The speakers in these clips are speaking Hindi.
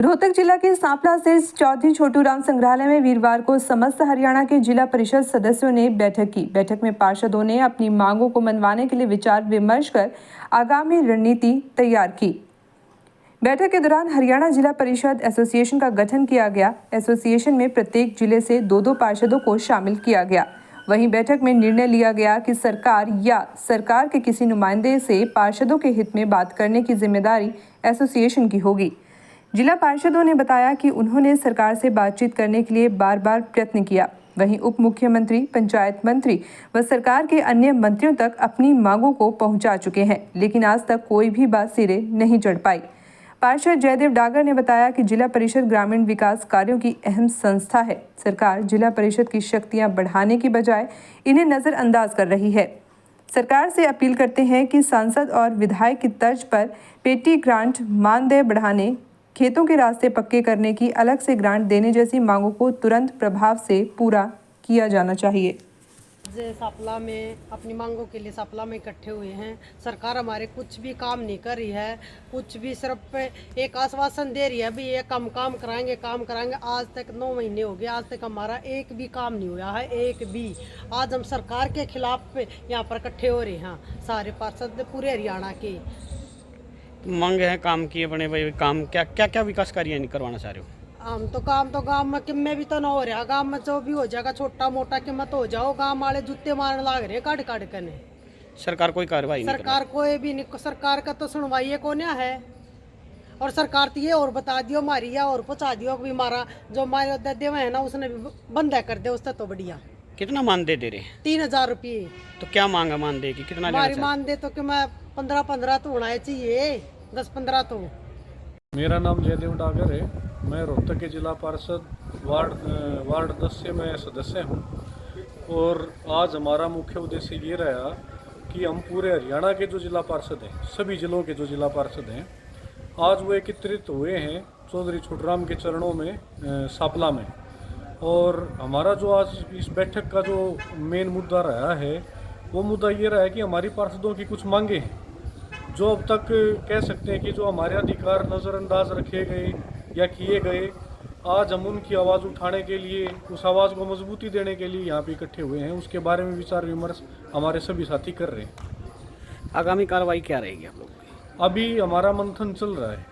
रोहतक जिला के सांपला स्थित चौधरी छोटूराम संग्रहालय में वीरवार को समस्त हरियाणा के जिला परिषद सदस्यों ने बैठक की। बैठक में पार्षदों ने अपनी मांगों को मनवाने के लिए विचार विमर्श कर आगामी रणनीति तैयार की। बैठक के दौरान हरियाणा जिला परिषद एसोसिएशन का गठन किया गया। एसोसिएशन में प्रत्येक जिले से 2-2 पार्षदों को शामिल किया गया। वहीं बैठक में निर्णय लिया गया कि सरकार या सरकार के किसी नुमाइंदे से पार्षदों के हित में बात करने की जिम्मेदारी एसोसिएशन की होगी। जिला पार्षदों ने बताया कि उन्होंने सरकार से बातचीत करने के लिए बार-बार प्रयत्न किया। वहीं उप मुख्यमंत्री, पंचायत मंत्री व सरकार के अन्य मंत्रियों तक अपनी मांगों को पहुंचा चुके हैं, लेकिन आज तक कोई भी बात सिरे नहीं चढ़ पाई। पार्षद जयदेव डागर ने बताया कि जिला परिषद ग्रामीण विकास कार्यों की अहम संस्था है। सरकार जिला परिषद की शक्तियां बढ़ाने की बजाय इन्हें नजरअंदाज कर रही है। सरकार से अपील करते हैं कि सांसद और विधायक की तर्ज पर पेटी ग्रांट, मानदेय बढ़ाने, खेतों के रास्ते पक्के करने की अलग से ग्रांट देने जैसी मांगों को तुरंत प्रभाव से पूरा किया जाना चाहिए। सांपला में अपनी मांगों के लिए सांपला में इकट्ठे हुए हैं। सरकार हमारे कुछ भी काम नहीं कर रही है, कुछ भी सिर्फ एक आश्वासन दे रही है भी ये काम कराएंगे। आज तक 9 महीने हो गए, आज तक हमारा एक भी काम नहीं हुआ है, एक भी। आज हम सरकार के खिलाफ यहाँ पर इकट्ठे हो रहे हैं, सारे पार्षद पूरे हरियाणा के। मांगे हैं काम किए बने भाई, काम क्या विकास कार्य नहीं करवाना चाह रहे हो? हम तो काम तो गांव में किम्मे भी तो ना हो रहा, गांव में जो भी हो जाएगा छोटा मोटा किम्मत हो जाओ, गांव वाले जूते मारने लग रहे काट करने। सरकार कोई कार्रवाई नहीं, सरकार कोई भी नहीं, सरकार का तो सुनवाई कौन है। और सरकार तो ये और बता दियो हमारी या और पहुँचा दियो कि हमारा जो हमारे दे हुए है ना उसने भी बंद कर दे, उससे तो बढ़िया। कितना मानदेय दे रहे हैं? 3000 रुपये। तो क्या मांगा मानदेय की? कितना हमारी मानदेय तो कि मैं 15 तो होना चाहिए, 10-15 तो। मेरा नाम जयदेव डागर है। मैं रोहतक के जिला पार्षद वार्ड 10 से मैं सदस्य हूं। और आज हमारा मुख्य उद्देश्य ये रहा कि हम पूरे हरियाणा के जो जिला पार्षद हैं, सभी जिलों के जो जिला पार्षद हैं, आज वो एकत्रित हुए हैं चौधरी छोटूराम के चरणों में सांपला में। और हमारा जो आज इस बैठक का जो मेन मुद्दा रहा है, वो मुद्दा ये रहा है कि हमारी पार्षदों की कुछ मांगे हैं जो अब तक कह सकते हैं कि जो हमारे अधिकार नज़रअंदाज रखे गए या किए गए। आज हम उनकी आवाज़ उठाने के लिए, उस आवाज़ को मजबूती देने के लिए यहाँ पे इकट्ठे हुए हैं। उसके बारे में विचार विमर्श हमारे सभी साथी कर रहे हैं। आगामी कार्रवाई क्या रहेगी आप लोगों की? अभी हमारा मंथन चल रहा है।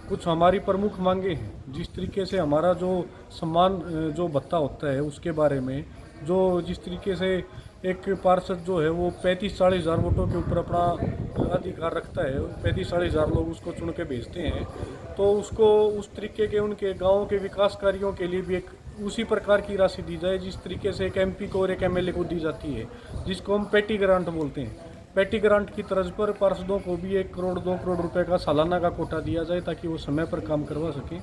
कुछ हमारी प्रमुख मांगे हैं, जिस तरीके से हमारा जो सम्मान जो भत्ता होता है उसके बारे में, जो जिस तरीके से एक पार्षद जो है वो 35-40 हज़ार वोटों के ऊपर अपना अधिकार रखता है, 35-40 हज़ार लोग उसको चुन के भेजते हैं, तो उसको उस तरीके के उनके गाँव के विकास कार्यों के लिए भी एक उसी प्रकार की राशि दी जाए जिस तरीके से एक MP को और एक MLA को दी जाती है, जिसको हम पेटी ग्रांट बोलते हैं। पेटी ग्रांट की तर्ज पर पार्षदों को भी 1 करोड़ 2 करोड़ रुपए का सालाना का कोटा दिया जाए ताकि वो समय पर काम करवा सकें।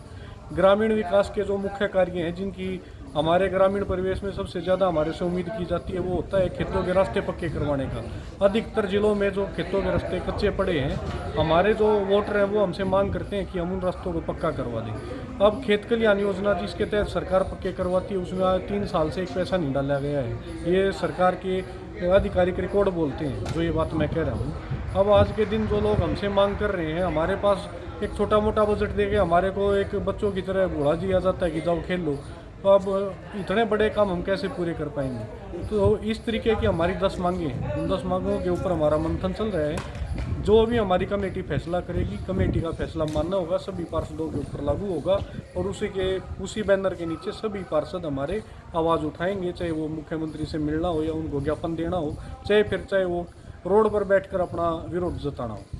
ग्रामीण विकास के जो मुख्य कार्य हैं, जिनकी हमारे ग्रामीण परिवेश में सबसे ज़्यादा हमारे से उम्मीद की जाती है, वो होता है खेतों के रास्ते पक्के करवाने का। अधिकतर जिलों में जो खेतों के रास्ते कच्चे पड़े हैं, हमारे जो वोटर हैं वो हमसे मांग करते हैं कि हम उन रास्तों को पक्का करवा दें। अब खेत कल्याण योजना जिसके तहत सरकार पक्के करवाती है, उसमें 3 साल से एक पैसा नहीं डाला गया है। ये सरकार के आधिकारिक रिकॉर्ड बोलते हैं, जो ये बात मैं कह रहा हूँ। अब आज के दिन जो लोग हमसे मांग कर रहे हैं, हमारे पास एक छोटा मोटा बजट दे के हमारे को एक बच्चों की तरह घोड़ा दिया जाता है कि जाओ खेल लो। तो अब इतने बड़े काम हम कैसे पूरे कर पाएंगे? तो इस तरीके की हमारी 10 मांगे हैं। उन 10 मांगों के ऊपर हमारा मंथन चल रहा है। जो भी हमारी कमेटी फैसला करेगी, कमेटी का फैसला मानना होगा, सभी पार्षदों के ऊपर लागू होगा। और उसी बैनर के नीचे सभी पार्षद हमारे आवाज़ उठाएंगे, चाहे वो मुख्यमंत्री से मिलना हो या उनको ज्ञापन देना हो, चाहे वो रोड पर बैठकर अपना विरोध जताना हो।